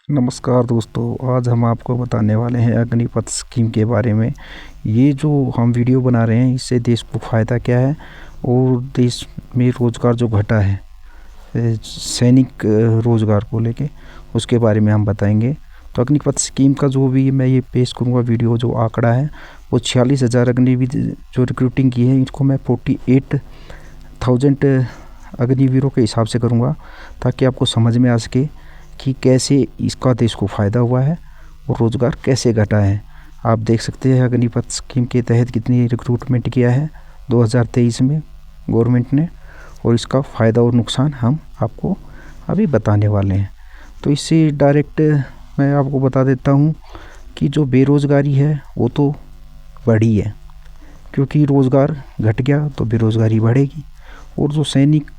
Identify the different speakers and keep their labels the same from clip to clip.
Speaker 1: नमस्कार दोस्तों, आज हम आपको बताने वाले हैं अग्निपथ स्कीम के बारे में। ये जो हम वीडियो बना रहे हैं इससे देश को फ़ायदा क्या है और देश में रोज़गार जो घटा है सैनिक रोज़गार को लेके उसके बारे में हम बताएंगे। तो अग्निपथ स्कीम का जो भी मैं ये पेश करूँगा वीडियो, जो आंकड़ा है वो 46,000 अग्निवीर जो रिक्रूटिंग की है इनको मैं 48,000 अग्निवीरों के हिसाब से करूँगा, ताकि आपको समझ में आ सके कि कैसे इसका देश को फ़ायदा हुआ है और रोज़गार कैसे घटा है। आप देख सकते हैं अग्निपथ स्कीम के तहत कितनी रिक्रूटमेंट किया है 2023 में गवर्नमेंट ने, और इसका फ़ायदा और नुकसान हम आपको अभी बताने वाले हैं। तो इससे डायरेक्ट मैं आपको बता देता हूँ कि जो बेरोज़गारी है वो तो बढ़ी है, क्योंकि रोज़गार घट गया तो बेरोज़गारी बढ़ेगी। और जो सैनिक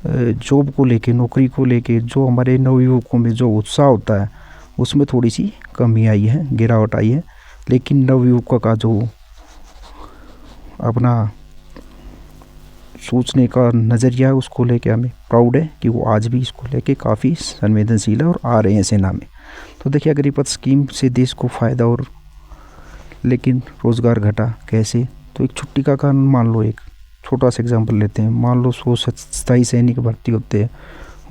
Speaker 1: जॉब को लेके, नौकरी को लेके जो हमारे नवयुवकों में जो उत्साह होता है उसमें थोड़ी सी कमी आई है, गिरावट आई है। लेकिन नवयुवकों का जो अपना सोचने का नज़रिया है उसको लेके हमें प्राउड है कि वो आज भी इसको लेके काफ़ी संवेदनशील है और आ रहे हैं सेना में। तो देखिए, अग्निपथ स्कीम से देश को फ़ायदा और लेकिन रोज़गार घटा कैसे। तो एक छुट्टी का कारण मान लो, एक छोटा सा एग्जांपल लेते हैं। मान लो 100 स्थायी सैनिक भर्ती होते हैं,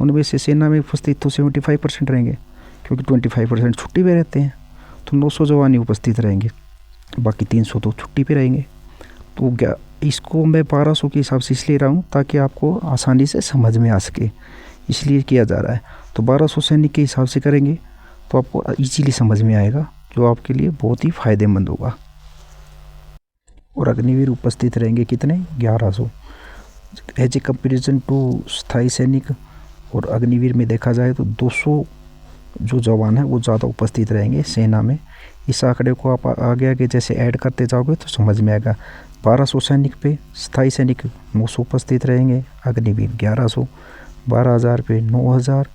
Speaker 1: उनमें से सेना में उपस्थित तो 75% रहेंगे, क्योंकि 25% छुट्टी पे रहते हैं। तो 900 जवान ही उपस्थित रहेंगे, बाकी 300 तो छुट्टी पे रहेंगे। तो क्या इसको मैं 1200 के हिसाब से इसलिए रहा हूँ ताकि आपको आसानी से समझ में आ सके, इसलिए किया जा रहा है। तो 1200 सैनिक के हिसाब से करेंगे तो आपको ईजीली समझ में आएगा, जो आपके लिए बहुत ही फ़ायदेमंद होगा। और अग्निवीर उपस्थित रहेंगे कितने, 1100। एज ए कंपेरिजन टू स्थायी सैनिक और अग्निवीर में देखा जाए तो 200 जो जवान है वो ज़्यादा उपस्थित रहेंगे सेना में। इस आंकड़े को आप आगे आगे जैसे ऐड करते जाओगे तो समझ में आएगा। 1200 सैनिक पे स्थायी सैनिक 900 उपस्थित रहेंगे, अग्निवीर 1100। 12,000 पे 9,000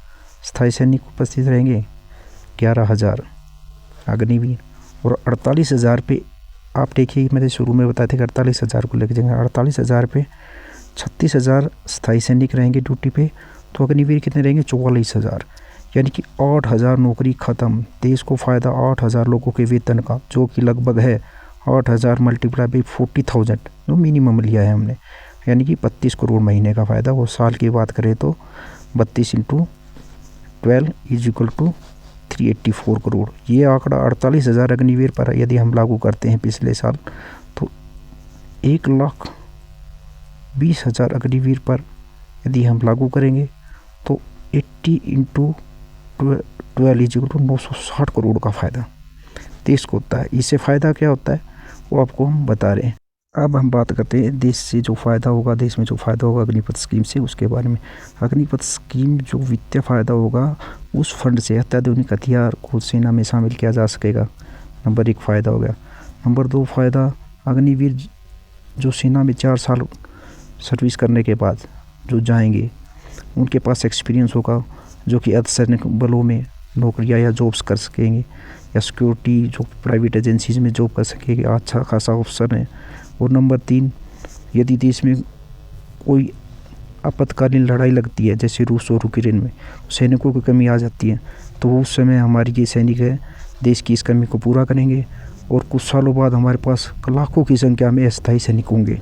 Speaker 1: स्थायी सैनिक उपस्थित रहेंगे, 11,000 अग्निवीर। और 48,000 पे आप देखिए, मैंने शुरू में बताया था कि 48,000 को लेकर जाएंगे। 48,000 पे 36,000 स्थायी सैनिक रहेंगे ड्यूटी पे, तो अग्निवीर कितने रहेंगे, 44,000। यानी कि 8,000 नौकरी ख़त्म। देश को फ़ायदा 8,000 लोगों के वेतन का, जो कि लगभग है 8,000 मल्टीप्लाई बाई 40,000 जो मिनिमम लिया है हमने, यानी कि 32 करोड़ महीने का फ़ायदा। वो साल की बात करें तो 32 × 12 = 384 करोड़। ये आंकड़ा 48,000 अग्निवीर पर यदि हम लागू करते हैं पिछले साल, तो 1,20,000 अग्निवीर पर यदि हम लागू करेंगे तो 80 × 12 = 960 करोड़ का फ़ायदा देश को होता है। इससे फ़ायदा क्या होता है वो आपको हम बता रहे हैं। अब हम बात करते हैं देश से जो फ़ायदा होगा, देश में जो फ़ायदा होगा अग्निपथ स्कीम से, उसके बारे में। अग्निपथ स्कीम जो वित्तीय फ़ायदा होगा, उस फंड से अत्याधुनिक हथियार को सेना में शामिल किया जा सकेगा। नंबर 1 फ़ायदा हो गया। नंबर 2 फ़ायदा, अग्निवीर जो सेना में 4 साल सर्विस करने के बाद जो जाएंगे उनके पास एक्सपीरियंस होगा, जो कि अर्धसैनिक बलों में नौकरियाँ या जॉब्स कर सकेंगे, या सिक्योरिटी जो प्राइवेट एजेंसीज में जॉब कर सकेंगे, अच्छा खासा ऑप्शन है। और नंबर 3, यदि देश में कोई आपातकालीन लड़ाई लगती है, जैसे रूस और यूक्रेन में सैनिकों की कमी आ जाती है, तो उस समय हमारे ये सैनिक है देश की इस कमी को पूरा करेंगे, और कुछ सालों बाद हमारे पास लाखों की संख्या में अस्थायी सैनिक होंगे।